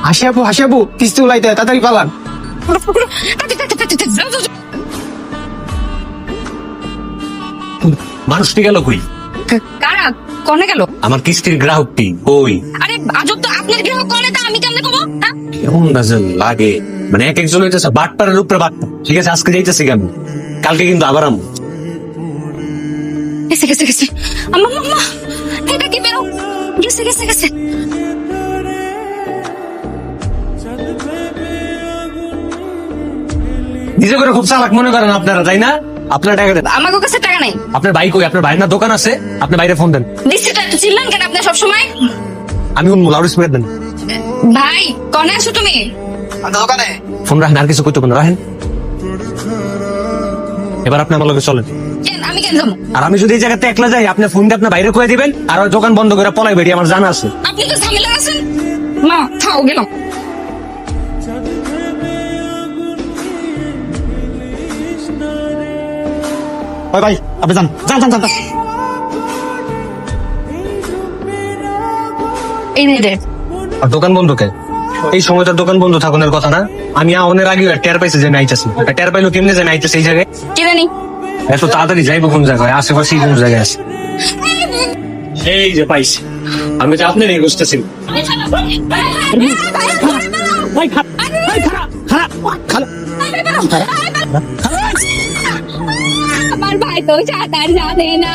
হাসিয়াবু কিস্তি উলাইতে তাড়াতাড়ি পালান। মানুষটি গেল কই? কারা কোনে গেল? আমার কিস্তির গ্রাহকটি কই? আরে আজব তো, আপনার গ্রাহক কোনে তা আমি কেমনে কব? কেমন নাজেল লাগে, মানে এক একজন হইতেছে বাটপারের উপরে বাটপার। ঠিক আছে, আজকে যাইতেছি কেন, কালকে কিন্তু আবার আমি গেছে আম্মা এটা কি বেরো গেছে নিজে করে খুব চালাক মনে করেন আপনারা, তাই না? আপনার টাকা দেন। আমার কাছে টাকা নাই। আপনার ভাই কই? আপনার ভাইয়ের না দোকান আছে? আপনি বাইরে ফোন দেন। দিচ্ছিটা একটু চিল্লান কেন আপনি সব সময়? আমি লাউড স্পিকার দেন। ভাই কোনে আছো তুমি? দোকানে। ফোন রাখেন, আর কিছু করতে পারেন, রাখেন। এবার আপনি আমার লগে চলেন। আমি কেন যাবো? আর আমি যদি এই জায়গাতে একলা যাই, আপনি ফোন দিয়ে আপনার বাইরে কয়ে দিবেন, আর ওই দোকান বন্ধ করে পলাই বেরিয়ে আমার জানা আছে। আপনি তো ঝামেলা আছেন। মা খাও গেলাম। ওই ভাই আপনি যান। এই নে রে। আর দোকান বন্ধ কে? এই সময়টা দোকান বন্ধ থাকুনের কথা না? আমি আওনের আগে টের পাইছি যে আমি আইতাছি। টের পাইলো কেমনে যে আমি আইতাছি এই জায়গায়? কি জানি এত তাড়াতাড়ি যাইবো কোন জায়গায়? আশেপাশে কোন জায়গায় আছে? এই যে পাইছি, আমি তো আপনি নিয়ে বসতেছি। আমার ভাই তো সাঁতার জানে না।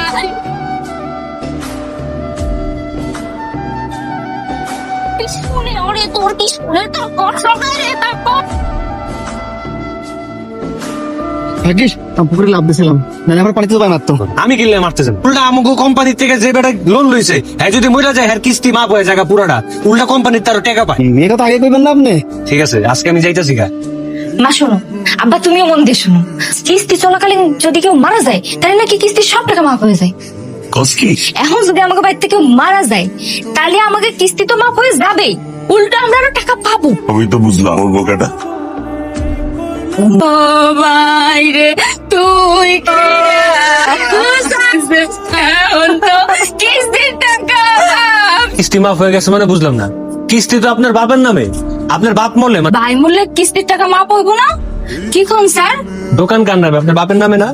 শুনে ওরে তোর কি শুনে তো কষ্ট করে তারপর ভাগ্যিস আমি পুকুরে লাভ দিয়েছিলাম, না আমার পানিতে তো মারতো। আমি কিনলে মারতেছেন উল্টা আমাকে কোম্পানি থেকে যে বেটা লোন লইছে, হ্যাঁ যদি মরে যায় হ্যাঁ কিস্তি মাপ হয়ে জায়গা পুরাটা, উল্টা কোম্পানির তারও টাকা পায়। মেয়েটা তো আগে কইবেন না আপনি। ঠিক আছে, আজকে আমি যাইতাছি গা। মা শোনো, আব্বা তুমিও মন দিয়ে শোনো। কিস্তি চলাকালীন যদি কেউ মারা যায় তাহলে নাকি কিস্তির সব টাকা মাফ হয়ে যায়। এখন যদি আমাকে বাড়িতে কেউ মারা যায় তাহলে আমাকে কিস্তি তো মাফ হয়ে যাবেই, উল্টো আমরা আরো টাকা পাবো। আমি তো বুঝলাম ওর বোকাটা। ও ভাই রে, তুই এখন তো কিস্তির টাকা কিস্তি মাফ হয়ে গেছে মানে বুঝলাম না। কিস্তি তো আপনার বাবার নামে, আপনার বাপ মরলে ভাই মূল্যে কিস্তির টাকা মাপ হইব না? কি কোন স্যার? দোকান কার নামে? আপনার বাপের নামে না?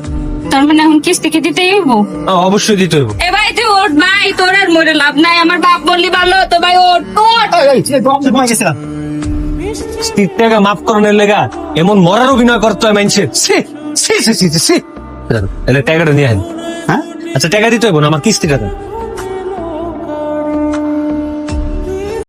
তার মানে এখন কিস্তি কি দিতেই হইব? অবশ্যই দিতে হইব। এ ভাই তুই ওঠ ভাই, তোর আর মরে লাভ নাই। আমার বাপ বললি ভালো তো ভাই, ওঠ ওঠ। কিস্তির টাকা মাফ করানোর লেগা এমন মরার অভিনয় করতে হয় মাইনছে। টাকাটা নিয়ে আইন। হ্যাঁ আচ্ছা টাকা দিতে হইব না, আমার কিস্তি টাকা।